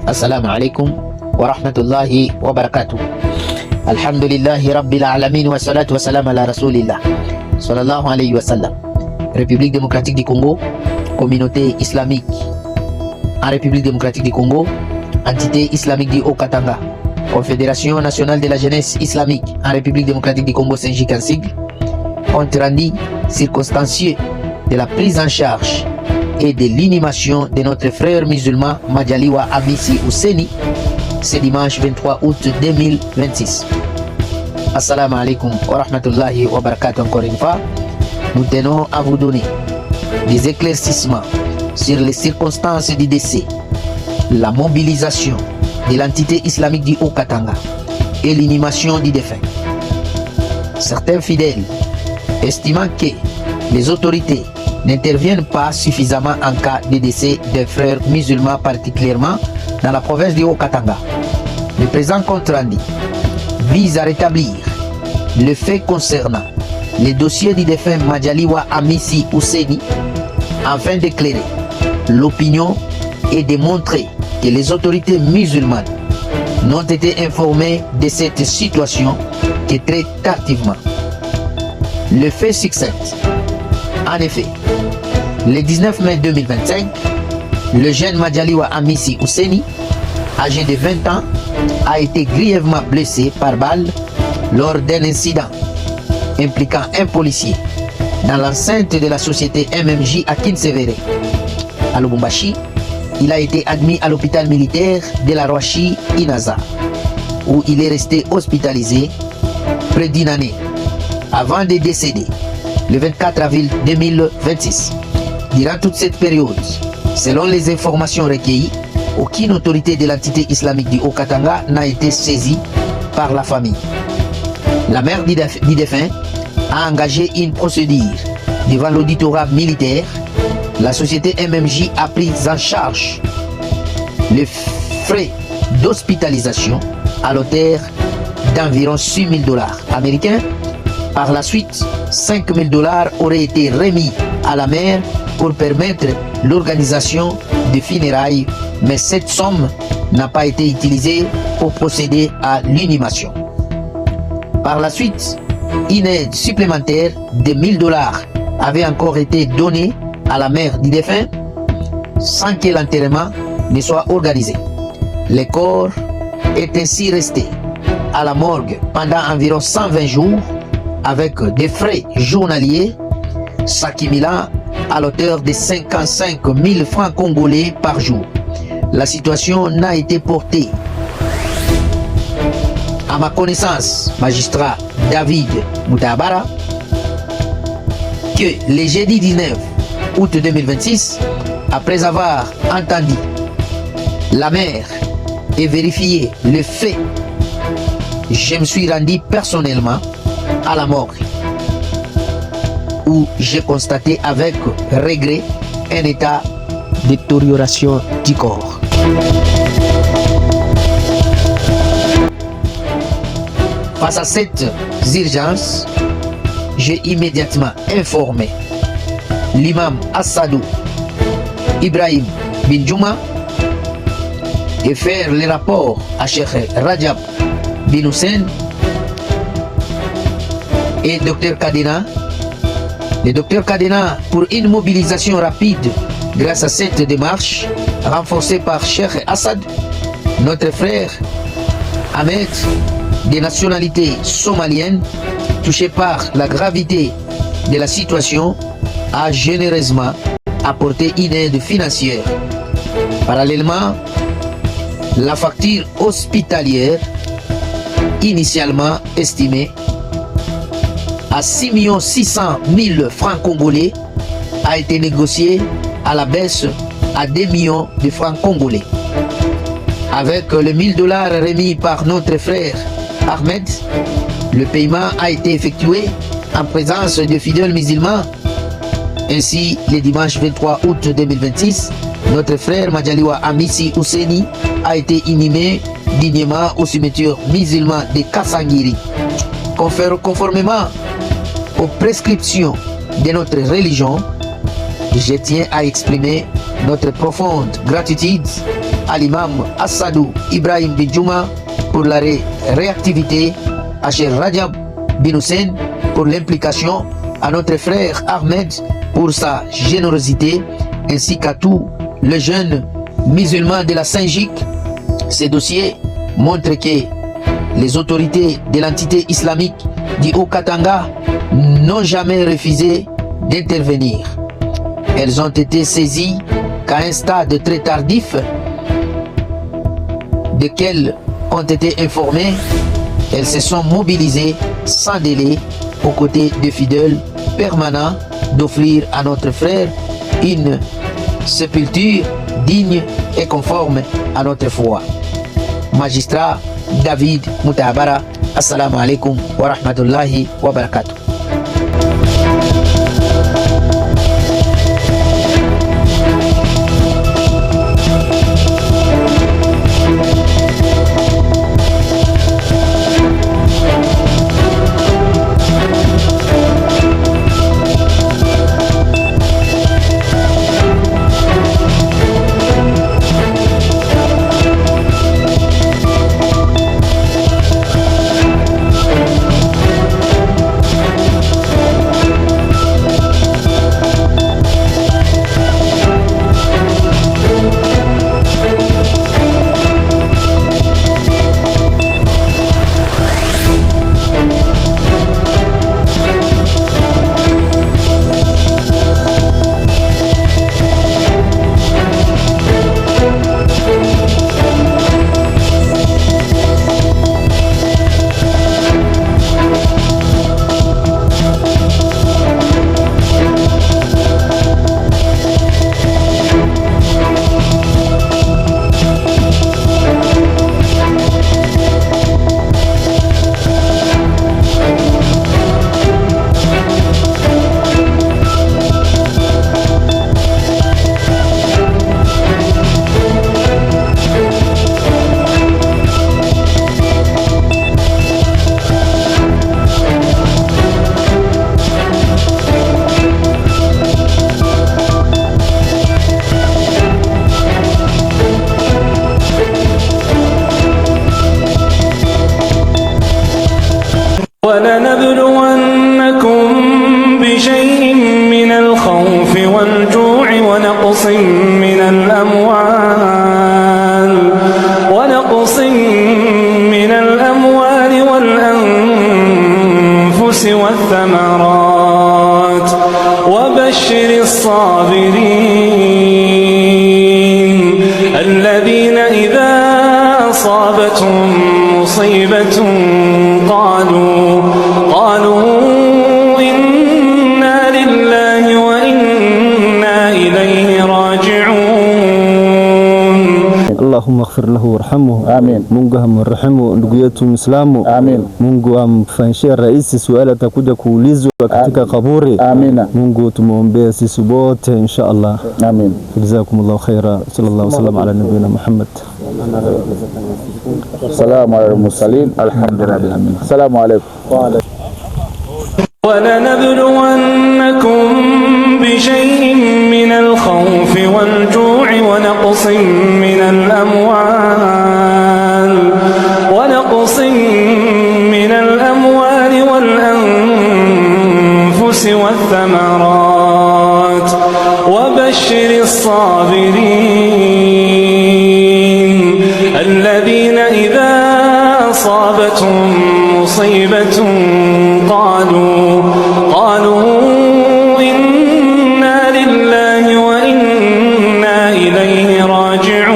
Assalamu alaikum wa rahmatullahi wa barakatuh. Alhamdulillahi rabbil alamin wa salatu wa salam ala rasulillah sallallahu alayhi wa sallam. République démocratique du Congo, communauté islamique en République démocratique du Congo, entité islamique du Haut-Katanga, Confédération nationale de la jeunesse islamique en République démocratique du Congo, Saint-Gic en sigle, compte rendu circonstancieux de la prise en charge et de l'inhumation de notre frère musulman Majaliwa Hamisi Ouseni ce dimanche 23 août 2026. Assalamu alaikum wa rahmatullahi wa barakatuh. Encore une fois, nous tenons à vous donner des éclaircissements sur les circonstances du décès, la mobilisation de l'entité islamique du Haut-Katanga et l'inhumation du défunt. Certains fidèles estimant que les autorités n'interviennent pas suffisamment en cas de décès des frères musulmans, particulièrement dans la province du Haut-Katanga. Le présent compte rendu vise à rétablir le fait concernant les dossiers du défunt Majaliwa Hamisi Ouseni afin d'éclairer l'opinion et de montrer que les autorités musulmanes n'ont été informées de cette situation que très tardivement. Le fait succède. En effet, le 19 mai 2025, le jeune Majaliwa Hamisi Ouseni, âgé de 20 ans, a été grièvement blessé par balle lors d'un incident impliquant un policier dans l'enceinte de la société MMJ à Kinsevere. À Lubumbashi, il a été admis à l'hôpital militaire de la Roachi Inaza, où il est resté hospitalisé près d'une année avant de décéder le 24 avril 2026. Durant toute cette période, selon les informations recueillies, aucune autorité de l'entité islamique du Haut-Katanga n'a été saisie par la famille. La mère du défunt a engagé une procédure devant l'auditorat militaire. La société MMJ a pris en charge les frais d'hospitalisation à l'auteur d'environ $6,000 américains. Par la suite, $5,000 auraient été remis à la mère pour permettre l'organisation des funérailles, mais cette somme n'a pas été utilisée pour procéder à l'inhumation. Par la suite, une aide supplémentaire de $1,000 avait encore été donnée à la mère du défunt sans que l'enterrement ne soit organisé. Le corps est ainsi resté à la morgue pendant environ 120 jours avec des frais journaliers s'accumulant à l'auteur de 55 000 francs congolais par jour. La situation n'a été portée à ma connaissance, magistrat David Moutabara, que le jeudi 19 août 2026, après avoir entendu la mère et vérifié le fait, je me suis rendu personnellement à la morgue où j'ai constaté avec regret un état de détérioration du corps. Face à cette urgence, j'ai immédiatement informé l'imam Assadou Ibrahim Binjouma et faire le rapport à Cheikh Rajab Bin Hussein et Dr Kadena. Le Dr Kadena pour une mobilisation rapide grâce à cette démarche renforcée par Cheikh Assad, notre frère Ahmed, de nationalité somalienne, touché par la gravité de la situation, a généreusement apporté une aide financière. Parallèlement, la facture hospitalière, initialement estimée à 6 600 000 francs congolais, a été négociée à la baisse à 2 millions de francs congolais. Avec le $1,000 remis par notre frère Ahmed, le paiement a été effectué en présence de fidèles musulmans. Ainsi, le dimanche 23 août 2026, notre frère Majaliwa Hamisi Ouseni a été inhumé dignement au cimetière musulman de Kasangiri. Conformément aux prescriptions de notre religion, je tiens à exprimer notre profonde gratitude à l'imam Assadou Ibrahim Bidjouma pour la réactivité, à Cheikh Rajab Bin Hussein pour l'implication, à notre frère Ahmed pour sa générosité, ainsi qu'à tous les jeunes musulmans de la Saint-Gic. Ces dossiers montrent que les autorités de l'entité islamique du Haut-Katanga n'ont jamais refusé d'intervenir. Elles ont été saisies qu'à un stade très tardif, desquelles ont été informées. Elles se sont mobilisées sans délai aux côtés des fidèles permanents d'offrir à notre frère une sépulture digne et conforme à notre foi. Magistrat David Moutabara, assalamu alaikum wa rahmatullahi wa barakatuh. ولنبلونكم بشيء من الخوف والجوع ونقص من الأموال والأنفس والثمرات وبشر الصابرين الذين إذا أصابتهم مصيبة قالوا إنا لله وإنا إليه راجعون. اللهم اغفر له وارحمه. آمين. Mungu amrehemu ndugu yetu Muislamu. Amin. Mungu amfanyishie rais swali atakuja kuulizwa katika kaburi. Amina. Mungu tumuombee sisi wote insha Allah. Amin. Jazakumullahu khaira. Sallallahu alaihi wasallam ala nabiyina Muhammad. Salamu ala al-mursalin. Alhamdulillah. Salamu alaykum. ولنبلونكم بشيء من الخوف والجوع ونقص من الأموال والأنفس والثمرات وبشر الصابرين الذين إذا أصابتهم مصيبة قالوا إنا لله وإنا إليه راجعون.